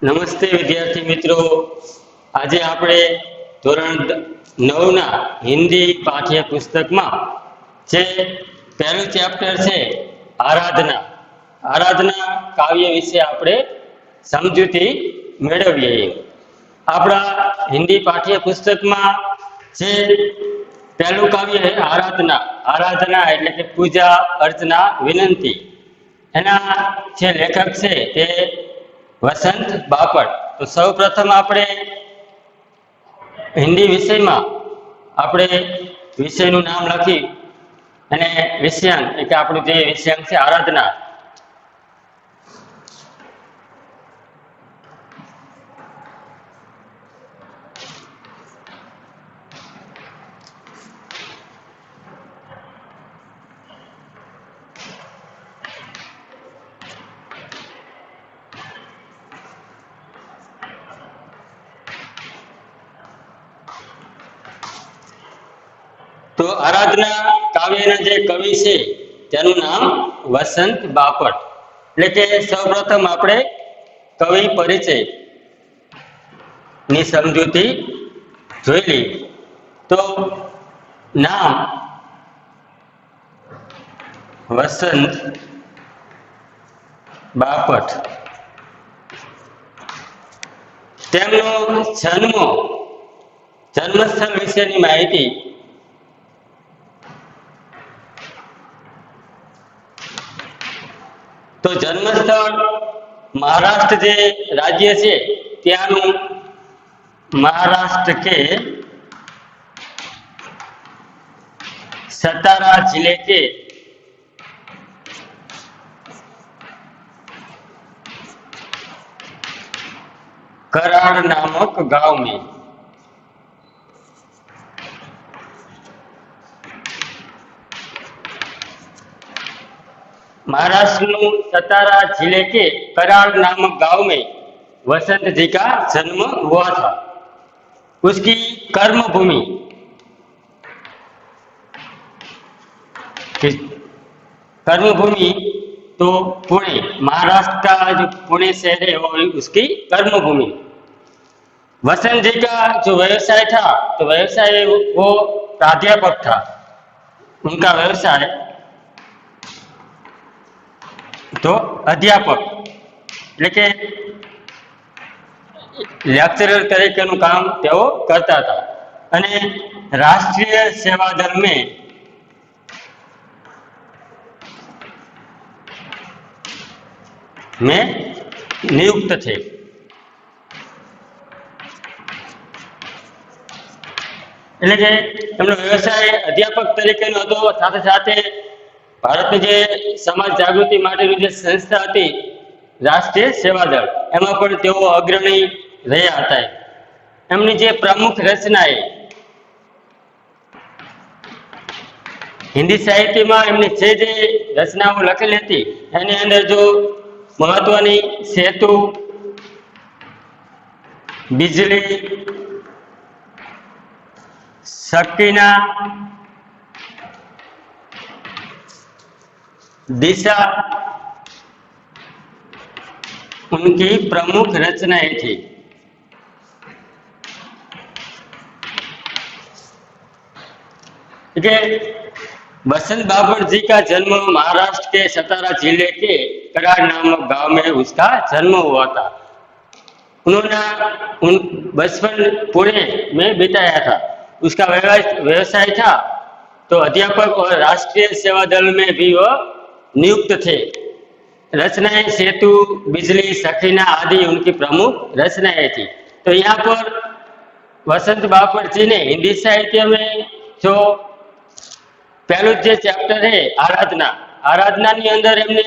નમસ્તે વિદ્યાર્થી મિત્રો, આજે આપણે ધોરણ 9ના હિન્દી પાઠ્યપુસ્તકમાં જે પહેલું ચેપ્ટર છે આરાધના આરાધના કાવ્ય વિશે આપણે સમજૂતી મેળવીએ। આપણા હિન્દી પાઠ્યપુસ્તકમાં જે પહેલું કાવ્ય છે આરાધના આરાધના એટલે કે પૂજા અર્ચના વિનંતી। એના જે લેખક છે તે વસંત બાપટ। તો સૌ પ્રથમ આપણે હિન્દી વિષયમાં આપણે વિષયનું નામ લખી અને વિષયાંક એટલે આપણું જે વિષયાંક છે આરાધના। तो आराधना काव्यना जे कवि छे तेनुं नाम वसंत बापट। એટલે કે સૌપ્રથમ આપણે કવિ પરિચય ની સમજૂતી જોઈ લઈએ। તો નામ વસંત બાપટ, તેમનો જન્મસ્થળ વિશેની માહિતી। तो जन्मस्थल महाराष्ट्र जे राज्य से त्यानु महाराष्ट्र के सतारा जिले के कराड़ नामक गांव में। महाराष्ट्र सतारा जिले के कराड़ नामक गांव में वसंत जी का जन्म हुआ था। उसकी कर्मभूमि तो पुणे, महाराष्ट्र का जो पुणे शहर है वो उसकी कर्मभूमि। वसंत जी का जो व्यवसाय था तो व्यवसाय वो प्राध्यापक था। उनका व्यवसाय तो अध्यापक એટલે કે લેક્ચરર તરીકેનું કામ તેઓ કરતા હતા અને રાષ્ટ્રીય સેવા દળ में નિયુક્ત थे। એટલે કે એમનો વ્યવસાય અધ્યાપક તરીકેનો હતો, સાથે સાથે ભારતની જે સમાજ જાગૃતિ માટેની જે સંસ્થા હતી રાષ્ટ્રીય સેવા દળ એમાં પણ તેઓ અગ્રણી રહ્યા હતા। એમની જે પ્રમુખ રચનાએ હિન્દી સાહિત્યમાં એમની જે રચનાઓ લખેલી હતી એની અંદર જો મહત્વની સેતુ, बिजली, सकीना, दिशा उनकी प्रमुख रचनाएं थी। वसंत बापट जी का जन्म महाराष्ट्र के सतारा जिले के कराड़ नामक गांव में उसका जन्म हुआ था। उन्होंने बचपन पुणे में बिताया था। उसका व्यवसाय था तो अध्यापक और राष्ट्रीय सेवा दल में भी वह नियुक्त थे। रचनाएं सेतु, बिजली, सखीना आदि उनकी प्रमुख रचनाएं थी। तो यहाँ पर वसंत बापट जी ने हिंदी साहित्य में जो पहलू जो चैप्टर है आराधना नी अंदर एमने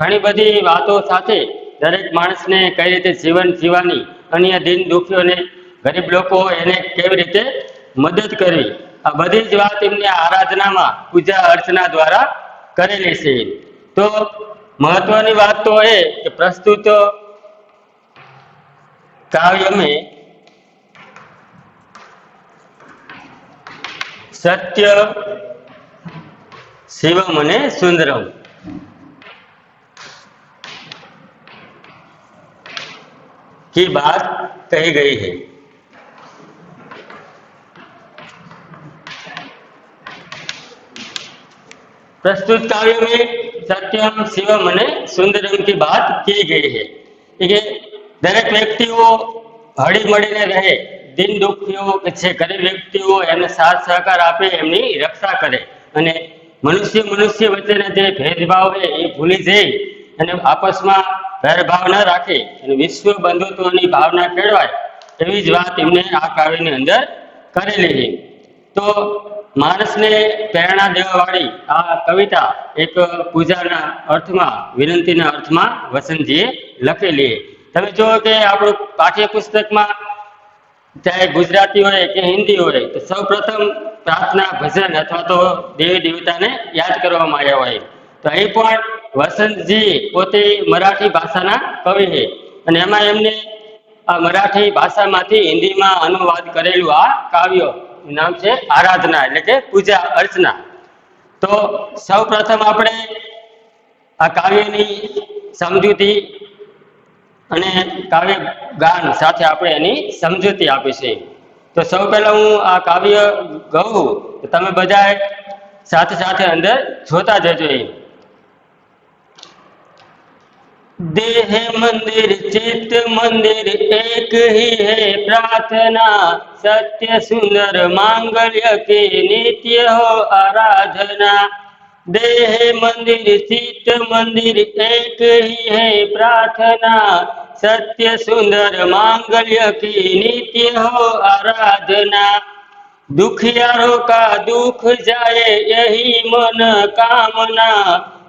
घणी बधी वातो साथे दरेक माणसने कई रीते जीवन जीवानी, अन्य दीन दुखियों ने गरीब लोगों एने केवी रीते मदद करवी, आ बधी ज वात एमने आराधना में पूजा अर्चना द्वारा करेली छे। तो महत्वनी बात तो है कि प्रस्तुत काव्य में सत्य शिवम अने सुंदरम की बात कही गई है। प्रस्तुत काव्य में सत्यम शिवम અને સુંદરમ की बात की गई है કે દરેક વ્યક્તિઓ હળી મળીને રહે, દિન દુખીઓ કે છે ગરીબ વ્યક્તિઓ એમને સાથ સહકાર આપે, એમની રક્ષા કરે અને મનુષ્ય મનુષ્ય વચ્ચેના જે ભેદભાવ છે એ ભૂલી જઈ અને આપસમાં ભેદભાવ ન રાખે અને વિશ્વ બંધુત્વની ભાવના કેળવાય એવી જ વાત એમને આ કાવ્યની અંદર કરેલી છે। તો માણસને પ્રેરણા દેવાવાળી આ કવિતા એક પૂજાના અર્થમાં, વિનંતીના અર્થમાં વસંતજીએ લખેલી છે। તમે જુઓ કે આપણું પાઠ્યપુસ્તકમાં ચાહે ગુજરાતી હોય કે હિન્દી હોય તો સૌ પ્રથમ પ્રાર્થના ભજન અથવા તો દેવી દેવતાને યાદ કરવામાં આવ્યા હોય, તો અહીં પણ વસંતજી પોતે મરાઠી ભાષાના કવિ છે અને એમાં એમને આ મરાઠી ભાષામાંથી હિન્દીમાં અનુવાદ કરેલું આ કાવ્ય નામ છે આરાધના, એટલે કે પૂજા અર્ચના। તો સૌ પ્રથમ આપણે આ કાવ્યની સમજૂતી અને કાવ્ય ગાન સાથે આપણે એની સમજૂતી આપીશું। તો સૌ પહેલા હું આ કાવ્ય ગાઉં તો તમે બધા સાથે સાથે અંદર જોતા જજો। देह मंदिर चित्त मंदिर एक ही है प्रार्थना, सत्य सुंदर मांगल्य की नित्य हो आराधना। देह मंदिर चित्त मंदिर एक ही है प्रार्थना, सत्य सुंदर मांगल्य की नित्य हो आराधना। दुखियारों का दुख जाए यही मन कामना,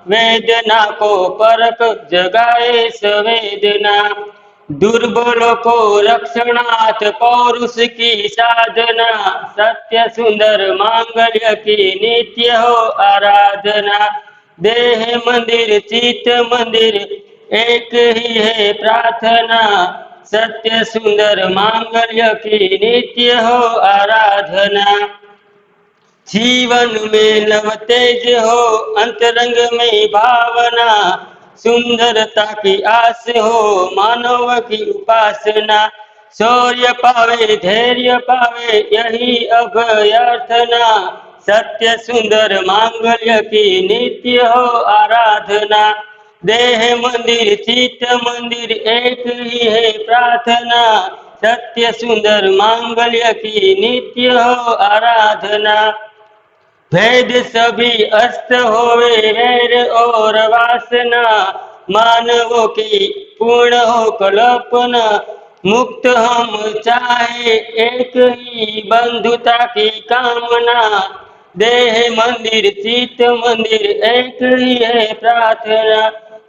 वेदना को परख जगाए संवेदना। दुर्बलों को रक्षणार्थ पौरुष की साधना, सत्य सुंदर मांगल्य की नित्य हो आराधना। देह मंदिर चित्त मंदिर एक ही है प्रार्थना, सत्य सुंदर मांगल्य की नित्य हो आराधना। जीवन में नव तेज हो अंतरंग में भावना, सुंदरता की आस हो मानव की उपासना। शौर्य पावे धैर्य पावे यही अभयर्थना, सत्य सुंदर मांगल्य की नित्य हो आराधना। देह मंदिर चित्त मंदिर एक ही है प्रार्थना, सत्य सुंदर मांगल्य की नित्य हो आराधना। भेद सभी अस्त होवे वैर और वासना, मानवों की पूर्ण हो कल्पना। मुक्त हम चाहे एक ही बंधुता की कामना, देह मंदिर चित्त मंदिर एक ही है प्रार्थना,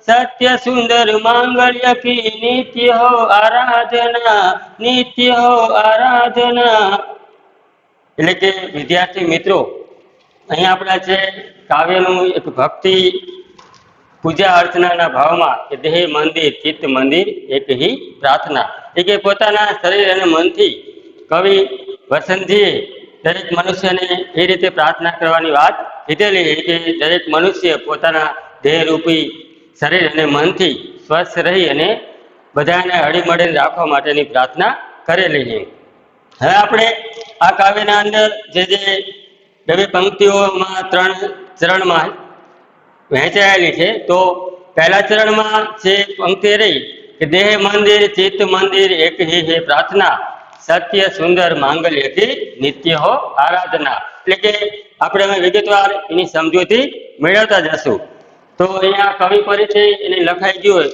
सत्य सुंदर मांगल्य की नित्य हो आराधना, नित्य हो आराधना। એટલે કે વિદ્યાર્થી મિત્રો, અહીં આપણા જે કાવ્યનું એક ભક્તિ પૂજા અર્ચનાના ભાવમાં કે દેહ મંદિર ચિત્ત મંદિર એક હી પ્રાર્થના, એ કે પોતાના શરીર અને મનથી કવિ વસંતજીએ દરેક મનુષ્યને એ રીતે પ્રાર્થના કરવાની વાત કીધેલી છે કે દરેક મનુષ્ય પોતાના દેહરૂપી શરીર અને મનથી સ્વસ્થ રહી અને બધાને હળીમળીને રાખવા માટેની પ્રાર્થના કરેલી છે। હવે આપણે આ કાવ્યના અંદર જે બે પંક્તિઓમાં 3 ચરણમાં વહેંચાયેલી છે, તો પહેલા ચરણમાં જે પંક્તિ રહી કે દેહ મંદિર ચિત્ત મંદિર એક હી હે પ્રાર્થના, સત્ય સુંદર માંગલ્ય કી નિત્ય હો આરાધના, એટલે કે આપણે હવે વિગતવાર એની સમજૂતી મેળવતા જશું। તો અહીંયા કવિ પરિચય એને લખાઈ ગયું હોય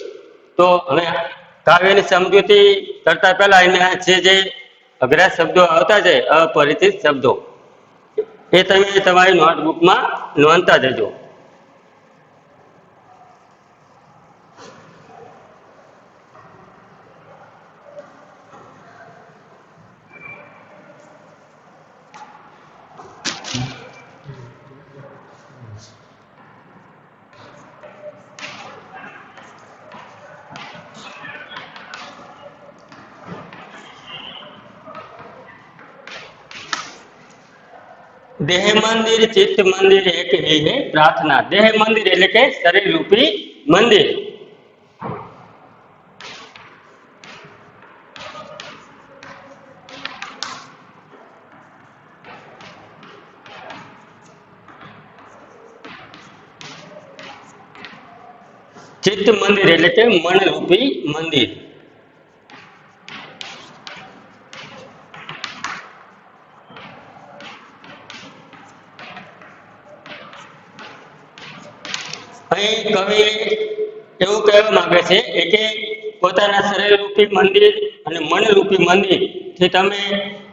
તો હવે કાવ્યની સમજૂતી કરતા પહેલા એના જે અઘરા શબ્દો આવતા છે, અપરિચિત શબ્દો, એ તમે તમારી નોટબુકમાં નોંધતા જજો। देह मंदिर चित्त मंदिर एक ही है प्रार्थना, देह मंदिर એટલે કે શરીર રૂપી મંદિર। ચિત્ત મંદિર એટલે કે મનરૂપી મંદિર. અહીં કવિ એવું કહેવા માંગે છે કે પોતાના શરીરરૂપી મંદિર અને મનરૂપી મંદિર થી તમે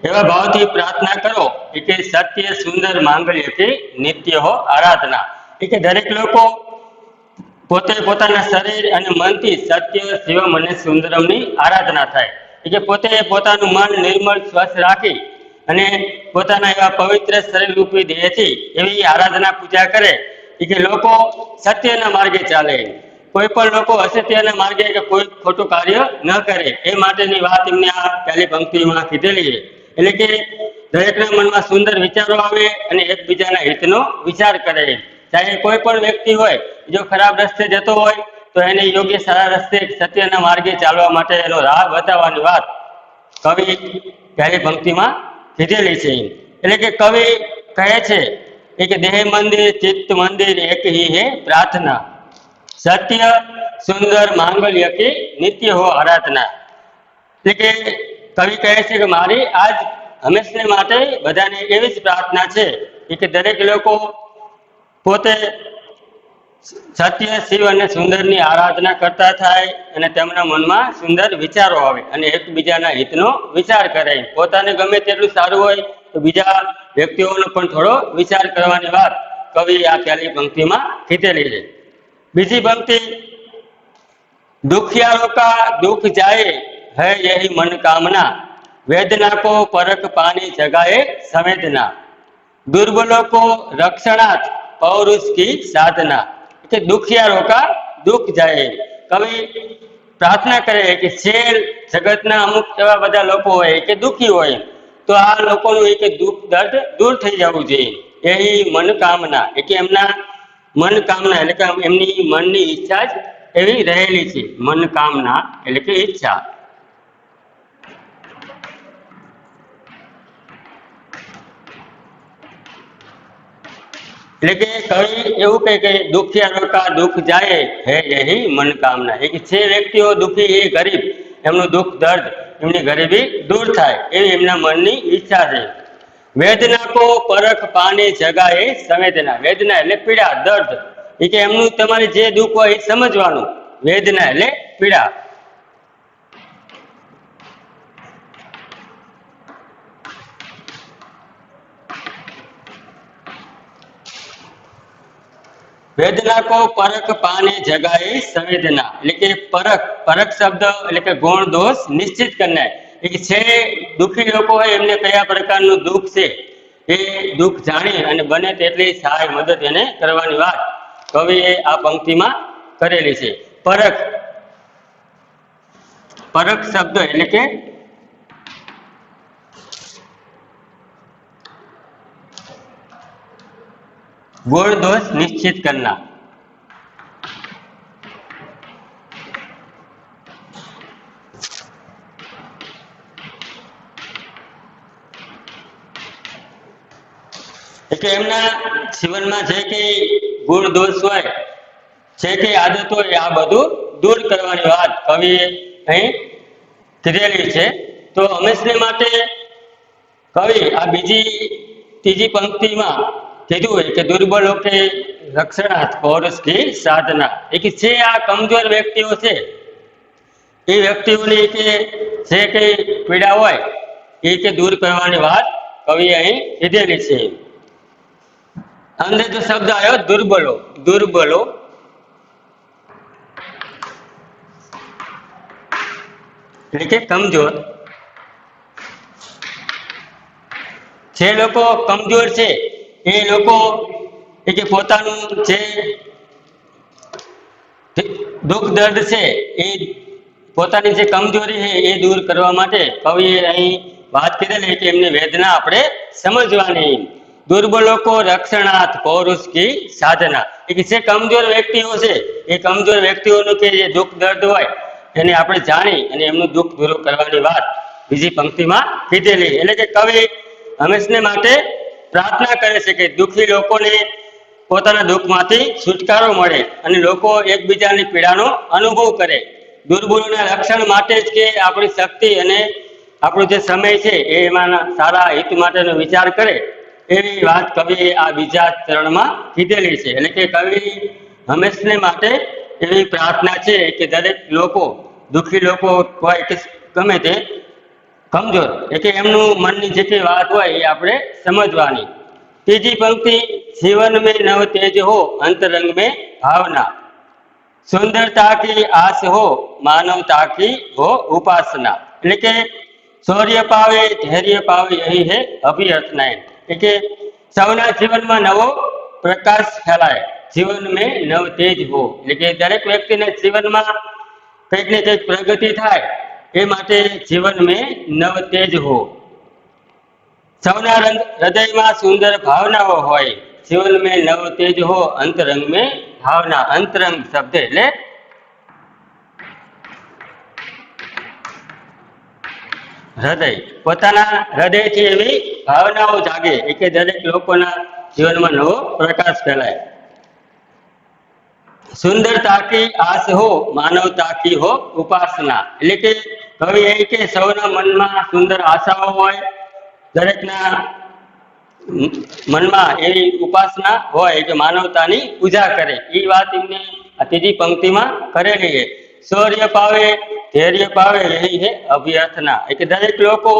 એવા ભાવથી પ્રાર્થના કરો કે સત્ય સુંદર માંગલ્ય કે નિત્ય હો આરાધના. કે દરેક લોકો પોતે પોતાના શરીર અને મનથી સત્ય શિવમ અને સુંદરમની આરાધના થાય. કે પોતે પોતાનું મન નિર્મળ સ્વસ્થ રાખી અને પોતાના એવા પવિત્ર શરીરરૂપી દેહથી એવી આરાધના પૂજા કરે કે લોકો સત્યના માર્ગે ચાલે. કોઈ પણ લોકો અસત્યના માર્ગે કે કોઈ ખોટું કાર્ય ન કરે એ માટેની વાત એમને આ પહેલી પંક્તિમાં કીધેલી છે. એટલે કે દરેકના મનમાં સુંદર વિચારો આવે અને એકબીજાના હિતનો વિચાર કરે. ચાહે કોઈ પણ વ્યક્તિ હોય જો ખરાબ રસ્તે જતો હોય તો એને યોગ્ય સારા રસ્તે સત્યના માર્ગે ચાલવા માટે એનો રાહ બતાવવાની વાત કવિ પહેલી પંક્તિમાં કીધેલી છે. એટલે કે કવિ કહે છે કે દેહ મંદિર ચિત્ત મંદિર એક ही है प्रार्थना सत्य सुंदर मांगल्य की नित्य हो आराधना. એટલે કે કવિ કહે છે કે મારી આજ હંમેશને માટે બધાને એવી જ પ્રાર્થના છે કે દરેક લોકો પોતે સત્ય શિવ અને સુંદરની આરાધના કરતા થાય અને તેમના મનમાં સુંદર વિચારો આવે અને એકબીજાના હિતનો વિચાર કરે. પોતાને ગમે તેટલું સારું હોય તો બીજા વ્યક્તિઓનો પણ થોડો વિચાર કરવાની વાત કવિ આ પહેલી પંક્તિમાં કીધેલી છે. બીજી પંક્તિ दुखियारों का दुख जाए है यही मन कामना वेदना को परख पानी जगाए संवेदना दुर्बलों को रक्षणार्थ पौरुष की साधना. कि दुखियारों का दुख जाए. कवि प्रार्थना करे કે શેર જગતના અમુક એવા બધા લોકો હોય કે દુઃખી હોય તો આ લોકોનું એક દુઃખ દર્દ દૂર થઈ જવું જોઈએ. એ મનકામના કે એમના મનકામના એટલે કે એમની મનની ઈચ્છા જ એવી રહેલી છે. મનકામના એટલે કે ઈચ્છા. એટલે કે કવિ એવું કહે કે દુખિયારો કા દુઃખ જાય હે યહી મનકામના. કે જે વ્યક્તિઓ દુઃખી એ ગરીબ એમનું દુઃખ દર્દ એમની ગરીબી દૂર થાય એવી એમના મનની ઈચ્છા છે. વેદના કો પરખ પાને જગાએ સંવેદના. વેદના એટલે પીડા દર્દ. કે એમનું તમારે જે દુઃખ હોય એ સમજવાનું. વેદના એટલે પીડા. વેદના કો પરખ પાને જગાએ સંવેદના. એટલે કે પરખ પરખ શબ્દ એટલે કે ગુણ દોષ નિશ્ચિત કરનાર. કે છે દુઃખી લોકો હોય એમને કયા પ્રકારનું દુઃખ છે એ દુઃખ જાણી અને બને તેટલી સહાય મદદ એને કરવાની વાત કવિએ આ પંક્તિમાં કરેલી છે. પરખ પરખ શબ્દ એટલે કે गुण दोष निश्चित करना. એટલે એમના જીવનમાં જે કઈ ગુણ દોષ હોય જે કઈ આદત હોય આ બધું દૂર કરવાની વાત કવિએ અહીં કીધેલી છે. તો હંમેશને માટે કવિ આ ત્રીજી પંક્તિમાં કીધું હોય કે દુર્બલો કે રક્ષણાર્થ પૌરુષ કી સાધના. કે જે આ કમજોર વ્યક્તિઓ છે એ વ્યક્તિઓની કે જે કઈ પીડા હોય એ કે દૂર કરવાની વાત કવિએ અહીં કીધેલી છે. અંદર જો શબ્દ આવ્યો દુર્બલો. દુર્બલો એટલે કે કમજોર. જે લોકો કમજોર છે એ લોકો કે પોતાનું જે દુઃખ દર્દ છે એ પોતાની જે કમજોરી છે એ દૂર કરવા માટે કવિએ અહીં વાત કરેલી કે એમની વેદના આપણે સમજવાની. दुर्बलों को रक्षणार्थ पौरुष की साधना. કે જે કમજોર વ્યક્તિઓ છે એ કમજોર વ્યક્તિઓનું કે જે દુઃખ દર્દ હોય એને આપણે જાણી અને એમનું દુઃખ દૂર કરવાની વાત બીજી પંક્તિમાં કીધેલી. એટલે કે કવિ હંમેશને માટે પ્રાર્થના કરે છે કે દુઃખી લોકોને પોતાના દુઃખમાંથી છુટકારો મળે અને લોકો એકબીજાની પીડાનો અનુભવ કરે. દુર્બળોના રક્ષણ માટે જ કે આપણી શક્તિ અને આપણો જે સમય છે એમાંના સારા હિત માટેનો વિચાર કરે, એવી વાત કવિએ આ બીજા ચરણમાં કીધેલી છે. એટલે કે કવિ હંમેશને માટે એવી પ્રાર્થના છે કે દરેક લોકો, દુઃખી લોકો હોય કે ગમે તે કમજોર, એટલે એમનું મનની જેટલી વાત હોય એ આપણે સમજવાની. ત્રીજી પંક્તિ, जीवन में नव तेज हो अंतरंग में भावना, सुंदरता की आस हो मानवता की हो उपासना. એટલે કે શૌર્ય પાવે ધૈર્ય પાવે यही है अभ्यर्थना. એટલે કે સૌના જીવનમાં નવો પ્રકાશ ફેલાય, જીવન में नव तेज हो, એટલે કે દરેક વ્યક્તિના જીવનમાં કંઈક ને કંઈક પ્રગતિ થાય એ માટે જીવન में नव तेज हो. સૌના હૃદયમાં સુંદર ભાવનાઓ હોય, जीवन में नव तेज हो अंतरंग में भावना. अंतरंग शब्द એટલે હૃદય, પોતાના હૃદયથી એવી ભાવનાઓ જાગે કે દરેક લોકોના જીવનમાં નવો પ્રકાશ ફેલાય. સુંદરતા કી આસ હો માનવતા કી હો ઉપાસના. એટલે કે કવિ એ કે સૌના મનમાં સુંદર આશાઓ હોય, દરેકના મનમાં એવી ઉપાસના હોય કે માનવતાની પૂજા કરે. એ વાત એમને આ ત્રીજી પંક્તિમાં કરેલી છે. શૌર્ય પાવે ધૈર્ય પાવે यही है अभ्यर्थना. કે દરેક લોકો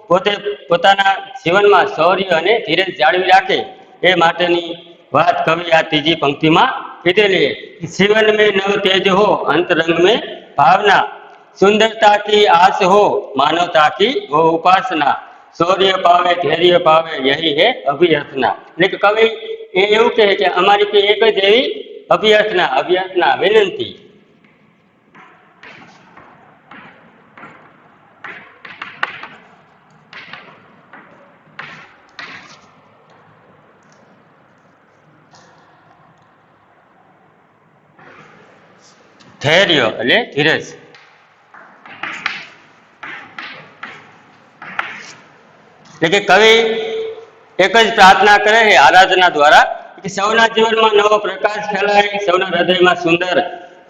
પોતે પોતાના જીવનમાં શૌર્ય અને ધીરજ જાળવી રાખે એ માટેની વાત કવિ આ ત્રીજી પંક્તિમાં કીધેલી છે. जीवन में नव तेज हो अंतरंग में भावना, सुंदरता की आस हो मानवता की हो उपासना, शौर्य पावे धैर्य पावे यही है अभ्यर्थना. એટલે કે કવિ એ એવું કહે કે અમારી કે એક જ એવી અભ્યર્થના વિનંતી. ધૈર્ય એટલે ધીરજ. એટલે કે કવિ એક જ પ્રાર્થના કરે છે આરાધના દ્વારા કે સૌના જીવનમાં નવો પ્રકાશ ફેલાય, સૌના હૃદયમાં સુંદર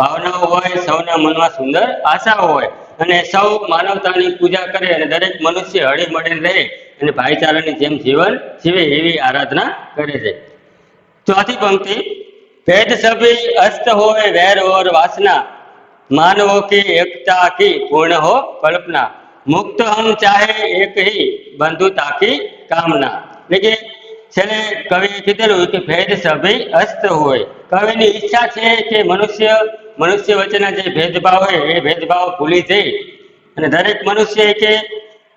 ભાવનાઓ હોય, સૌના મનમાં સુંદર આશાઓ હોય અને સૌ માનવતાની પૂજા કરે અને દરેક મનુષ્ય હળી મળીને રહે અને ભાઈચારાની જેમ જીવન જીવે એવી આરાધના કરે છે. ચોથી પંક્તિ, भेद सभी अस्त होए वैर और वासना, मानवों की एकता की पूर्ण हो कल्पना, मुक्त हम चाहे एक ही बंधुता की कामना. એટલે કે છેલ્લે કવિએ કીધેલું કે ભેદ સભી અસ્ત હોય. કવિની ઈચ્છા છે કે મનુષ્ય વચ્ચેના જે ભેદભાવ હોય એ ભેદભાવ ભૂલી જઈ અને દરેક મનુષ્ય કે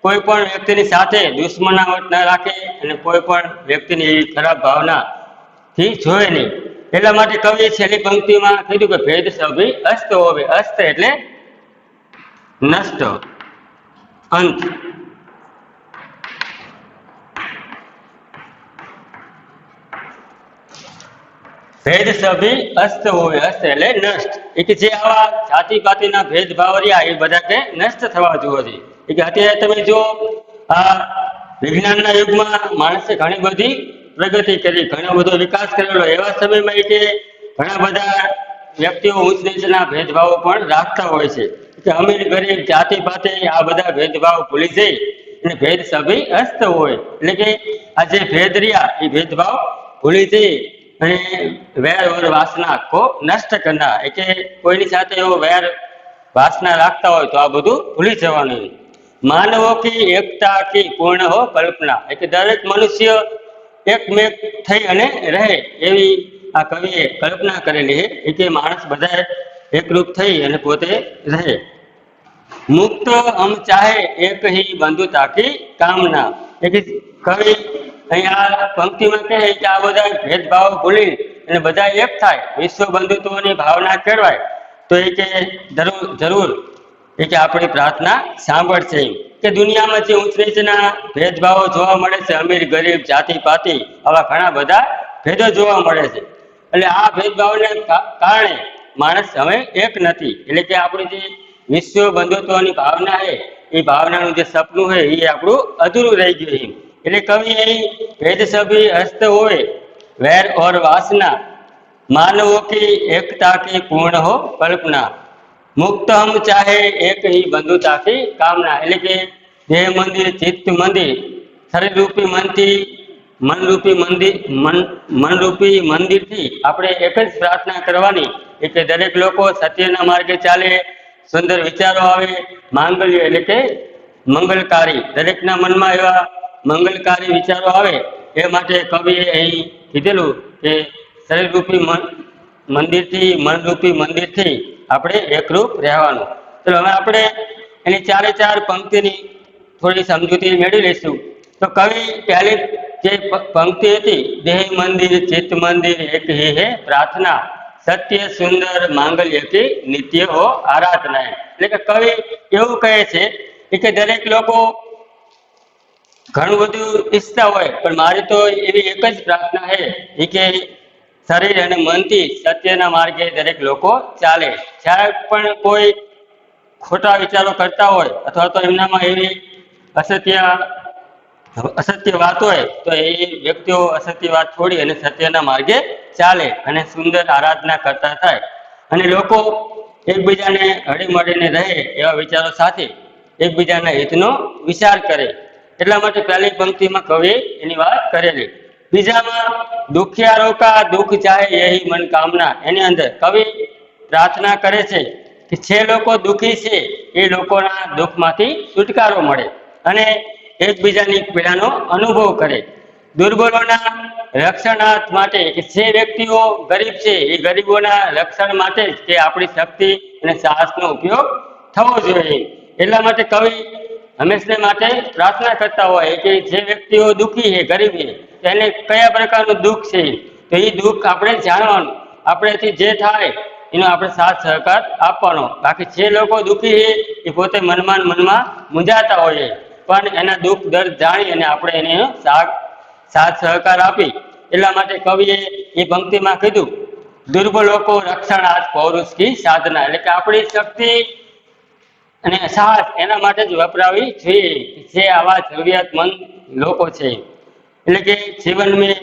કોઈ પણ વ્યક્તિની સાથે દુશ્મનાવટ ન રાખે અને કોઈ પણ વ્યક્તિની એવી ખરાબ ભાવનાથી જોવે નહીં. એટલા માટે કવિએ છેલ્લી પંક્તિમાં કીધું કે ભેદ સભી અસ્ત હોવે. અસ્ત એટલે નષ્ટ, અંત. ભેદ સભી અસ્ત હોવે. અસ્ત એટલે નષ્ટ. કે જે આવા જાતિ પાતિના ભેદભાવ રહ્યા એ બધા કે નષ્ટ થવા જોઈએ. કે અત્યારે તમે જો આ વિજ્ઞાનના યુગમાં માણસે ઘણી બધી પ્રગતિ કરી, ઘણો બધો વિકાસ કરેલો, એવા સમયમાં કે ઘણા બધા વ્યક્તિઓ ઉચ્ચ નીચના ભેદભાવો પણ રાખતા હોય છે કે અમીર ગરીબ જાતિ પાતે આ બધા ભેદભાવ ભૂલી જઈ અને ભેદ સભી અસ્ત હોય. એટલે કે આ જે ભેદ રહ્યા એ ભેદભાવ ભૂલી જઈ અને વેર ઓર વાસના કો નષ્ટ કરના. એટલે કોઈની સાથે એવો વેર વાસના રાખતા હોય તો આ બધું ભૂલી જવાનું. માનવો કી એકતા કી પૂર્ણ હો કલ્પના. એટલે દરેક મનુષ્ય એકમેક થઈ અને રહે એવી આ કવિએ કલ્પના કરેલી છે કે માણસ બધા એકરૂપ થઈ અને પોતે રહે. મુક્ત હમ ચાહે એક હી બંધુતા કી કામના. એટલે કવિ અહીંયા પંક્તિમાં કહે કે આ બધા ભેદભાવ ભૂલી અને બધા એક થાય, વિશ્વ બંધુત્વની ભાવના કેળવાય તો એ કે જરૂર એ કે આપણી પ્રાર્થના સાંભળશે. કે દુનિયામાં જે ઊંચ નીચના ભેદભાવો જોવા મળે છે, અમીર ગરીબ જાતિ પાતિ આવા ઘણા બધા ભેદો જોવા મળે છે. એટલે આ ભેદભાવને કારણે માણસ હવે એક નથી. એટલે કે આપણી જે વિશ્વ બંધુત્વની ભાવના છે એ ભાવનાનું જે સપનું છે એ આપણું અધૂરું રહી ગયું છે. એટલે કવિ અહીં ભેદ સભી હસ્ત હોય वैर और वासना, मानवों की एकता की पूर्ण हो कल्पना, मुक्त हम चाहे एक ही बंधुता की कामना। એટલે કે દેહ મંદિર, ચિત્ત મંદિર, શરીર રૂપી મનથી, મનરૂપી મંદિરથી આપણે એક જ પ્રાર્થના કરવાની કે દરેક લોકો સત્યના માર્ગે ચાલે, સુંદર વિચારો આવે, માંગલ્ય એટલે કે મંગલકારી, દરેકના મનમાં એવા મંગલકારી વિચારો આવે એ માટે કવિએ અહીં કીધેલું કે શરીરરૂપી મંદિરથી, મનરૂપી મંદિરથી આપણે એકરૂપ રહેવાનું. તો હવે આપણે એની ચારે ચાર પંક્તિની થોડી સમજૂતી મેળવી લઈશું. તો કવિ પહેલી જે પંક્તિ હતી, દેહ મંદિર ચિત્ત મંદિર એક હી હે પ્રાર્થના, સત્ય સુંદર માંગલ્ય કી નિત્ય હો આરાધના. એટલે કે કવિ એવું કહે છે કે દરેક લોકો ઘણું બધું ઈચ્છતા હોય, પણ મારી તો એવી એક જ પ્રાર્થના છે કે શરીર અને મનથી સત્યના માર્ગે દરેક લોકો ચાલે. જ્યારે પણ કોઈ ખોટા વિચારો કરતા હોય અથવા તો એમનામાં એવી અસત્ય વાત હોય તો એ વ્યક્તિઓ અસત્ય વાત છોડી અને સત્યના માર્ગે ચાલે અને સુંદર આરાધના કરતા થાય અને લોકો એકબીજાને હળી મળીને રહે એવા વિચારો સાથે એકબીજાના હિતનો વિચાર કરે. એટલા માટે પહેલી પંક્તિમાં કવિએ એની વાત કરેલી. બીજામાં દુખિયારો કા દુઃખ ચાહે યહી મન કામના, એની અંદર કવિ પ્રાર્થના કરે છે કે જે લોકો દુઃખી છે એ લોકોના દુઃખમાંથી છુટકારો મળે અને એકબીજાની પીડાનો અનુભવ કરે. દુર્બળોના રક્ષણાર્થ માટે કે જે વ્યક્તિઓ ગરીબ છે એ ગરીબોના રક્ષણ માટે જ કે આપણી શક્તિ અને સાહસનો ઉપયોગ થવો જોઈએ. એટલા માટે કવિ હંમેશા માટે પ્રાર્થના કરતા હોય કે જે વ્યક્તિઓ દુઃખી છે, ગરીબ છે, તેને કયા પ્રકારનું દુઃખ છે તો એ દુઃખ આપણે જાણવાનું, આપણેથી જે થાય એનો આપણે સાથ સહકાર આપવાનો. બાકી જે લોકો દુઃખી છે એ પોતે મનમાં મૂંઝાતા હોઈએ, પણ એના દુઃખ દર્દ જાણી અને આપણે એને સાથ સહકાર આપી. એટલા માટે કવિએ એ પંક્તિમાં કીધું, દુર્બળ લોકો રક્ષણાર્થ પૌરુષ કી સાધના, એટલે કે આપણી શક્તિ અને સાહસ એના માટે જ વપરાવી જોઈએ જે આવા જરૂરિયાતમંદ લોકો છે. એટલે કે જીવન મેં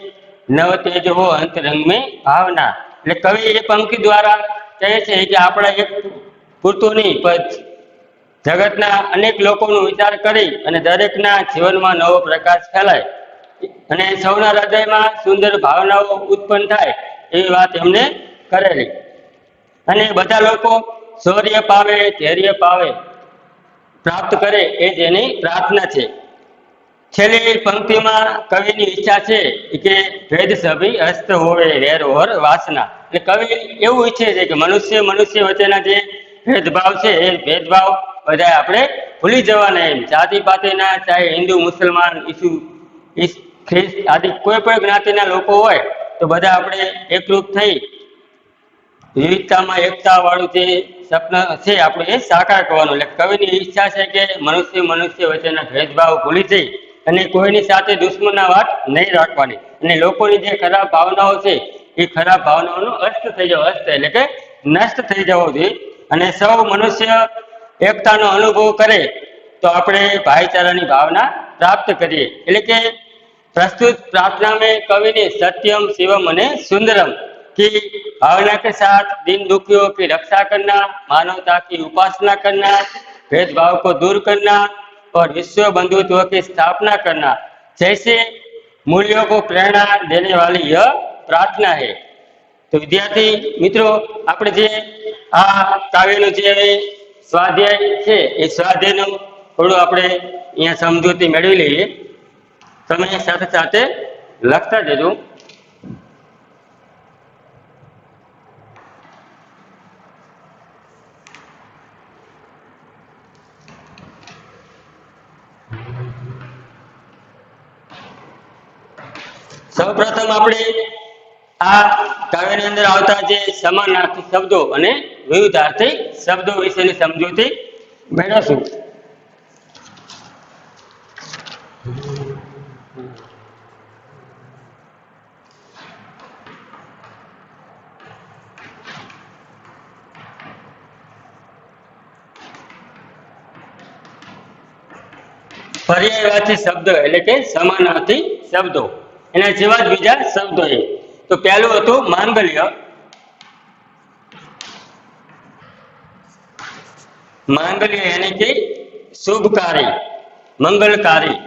નવ તેજ હો અંતરંગ મેં ભાવના. એટલે કવિ એ પંક્તિ દ્વારા કહે છે કે આપણા એક પૂરતું નહીં પણ જગતના અનેક લોકોનો વિચાર કરી અને દરેકના જીવનમાં નવો પ્રકાશ ફેલાય અને સૌના હૃદયમાં સુંદર ભાવનાઓ ઉત્પન્ન થાય એવી વાત એમને કરેલી. અને બધા લોકો શૌર્ય પાવે, ધૈર્ય પાવે, પ્રાપ્ત કરે એ જ એની પ્રાર્થના છે. છેલ્લી પંક્તિમાં કવિની ઈચ્છા છે કે ભેદ સભી હસ્ત હોવે વેર ઓર વાસના. એટલે કવિ એવું ઈચ્છે છે કે મનુષ્ય વચ્ચેના જે ભેદભાવ છે એ ભેદભાવ બધા આપણે ભૂલી જવાના. એમ જાતિ પાતિના, ચાહે હિન્દુ, મુસલમાન, ઈસુ, ખ્રિસ્ત આદિ કોઈ પણ જ્ઞાતિના લોકો હોય તો બધા આપણે એકરૂપ થઈ વિવિધતામાં એકતા વાળું જે સપન છે આપણે એ સાકાર કરવાનું. એટલે કવિની ઈચ્છા છે કે મનુષ્ય વચ્ચેના ભેદભાવ ભૂલી જઈ અને કોઈની સાથે દુશ્મના વાત નહીં રાખવાની અને લોકોની જે ખરાબ ભાવનાઓ છે એ ખરાબ ભાવનાઓનો અસ્ત થઈ જવો, અસ્ત એટલે કે નષ્ટ થઈ જવો જોઈએ અને સૌ મનુષ્ય એકતાનો અનુભવ કરે તો આપણે ભાઈચારાની ભાવના પ્રાપ્ત કરીએ. એટલે કે प्रस्तुत प्रार्थना में कवि ने सत्यम शिवम અને सुंदरम की भावना के साथ दीन दुखियों की रक्षा करना, मानवता की उपासना करना, भेदभाव को दूर करना और विश्व बंधुत्व की स्थापना करना जैसे मूल्यों को प्रेरणा देने वाली यह प्रार्थना है. तो विद्यार्थी मित्रों, આપણે જે આ કાવ્યનું જે સ્વાધ્યાય છે એ સ્વાધ્યાયનું થોડું આપણે અહીંયા સમજૂતી મેળવી લઈએ. તમે સાથે સાથે લખતા જજો. સૌપ્રથમ આપણે આ કાવ્યની અંદર આવતા જે સમાનાર્થી શબ્દો અને વિરુદ્ધાર્થી શબ્દો વિશેની સમજૂતી મેળવશું. પર્યાયવાચી શબ્દો એટલે કે સમાનાર્થી શબ્દો, એના જેવા જ બીજા શબ્દો છે. તો પહેલું હતું માંગલ્ય. માંગલ્ય यानी कि શુભકારી, મંગલકારી.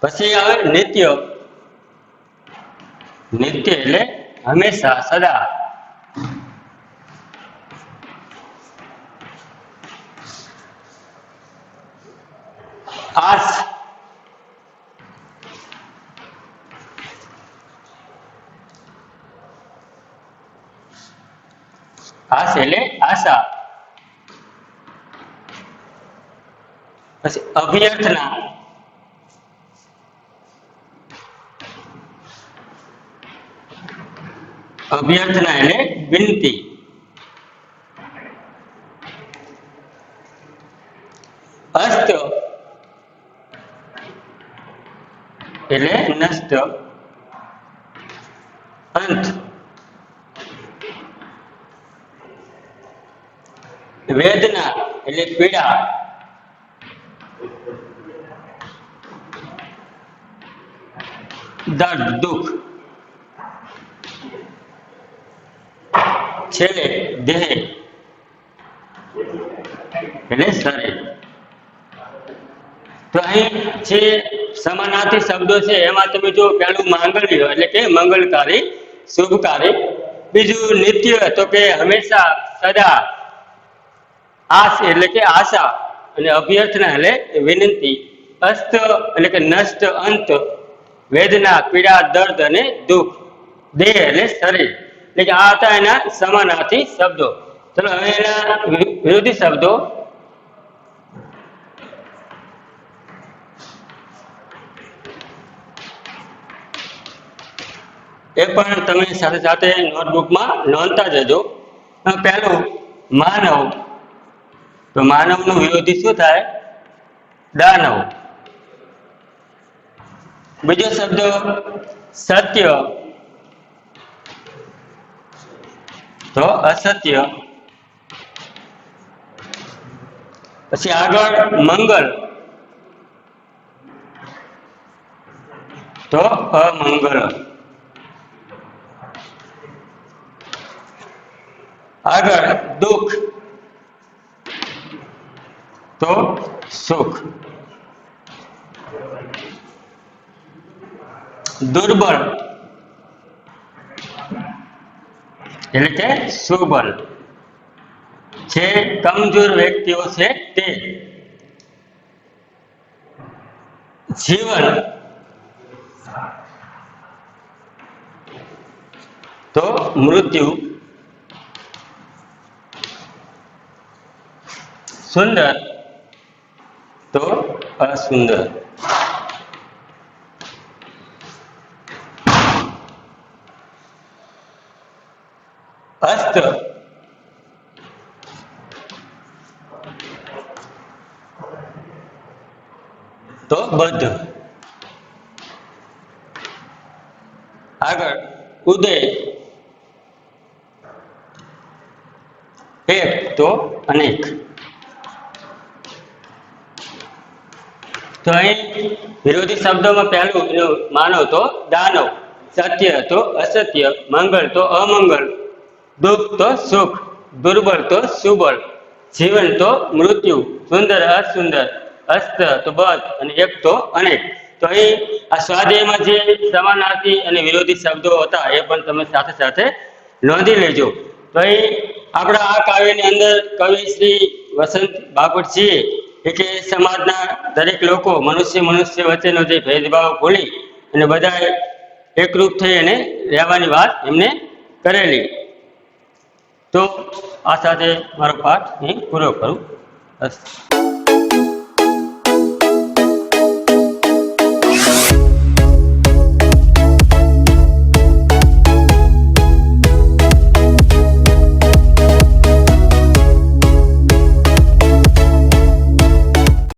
પછી આવે નિત્ય. નિત્ય એટલે હંમેશા, સદા. આસ. આસ એટલે આશા. પછી અભ્યર્થના. અભ્યર્થના એટલે વિનંતી. અસ્ત એટલે નષ્ટ. અંત વેદના એટલે પીડા. દર્દ દુઃખ. છેલ્લે દેહ એટલે શરીર. તો અહીં જે સમાનાર્થી શબ્દો છે એમાં તમે જો પહેલું માંગલ્ય એટલે કે મંગલકારી, શુભકારી. બીજું નિત્ય તો કે હંમેશા, સદા. આસ એટલે કે આશા અને અભ્યર્થના એટલે વિનંતી. અસ્ત એટલે કે નષ્ટ, અંત. વેદના પીડા, દર્દ અને દુઃખ. દેહ એટલે શરીર. એટલે કે આ હતા એના સમાનાર્થી શબ્દો. ચલો હવે એના વિરોધી શબ્દો. એ પણ તમે સાથે સાથે નોટબુકમાં નોંધતા જજો. પહેલું માનવ. તો માનવનું વિરોધી શું થાય? દાનવ. બીજો શબ્દ સત્ય. તો અસત્ય. પછી આગળ મંગળ. તો અમંગળ. આગળ દુઃખ. તો સુખ. દુર્બળ એટલે કે સુબળ. જે કમજોર વ્યક્તિઓ છે તે. જીવન તો મૃત્યુ. સુંદર તો અસુંદર. અસ્ત તો બદ્ધ. આગળ ઉદય. એક તો અનેક. તો અહીં વિરોધી શબ્દોમાં પહેલું માનવ તો દાનવ. સત્ય તો અસત્ય. મંગળ તો અમંગળ. દુઃખ તો સુખ. દુર્બળ તો સુબળ. જીવન તો મૃત્યુ. સુંદર અસુંદર. અસ્ત તો બદ્ધ અને એક તો અનેક. તો અહીં આ સ્વાધ્યાયમાં જે સમાનાર્થી અને વિરોધી શબ્દો હતા એ પણ તમે સાથે સાથે નોંધી લેજો. તો અહીં આપણા આ કાવ્યની અંદર કવિ શ્રી વસંત બાપટજીએ કે સમાજના દરેક લોકો મનુષ્ય વચ્ચેનો જે ભેદભાવ ભૂલી અને બધા એકરૂપ થઈ અને રહેવાની વાત એમને કરેલી. તો આ સાથે મારો પાઠ અહીં પૂરો કરું. બસ.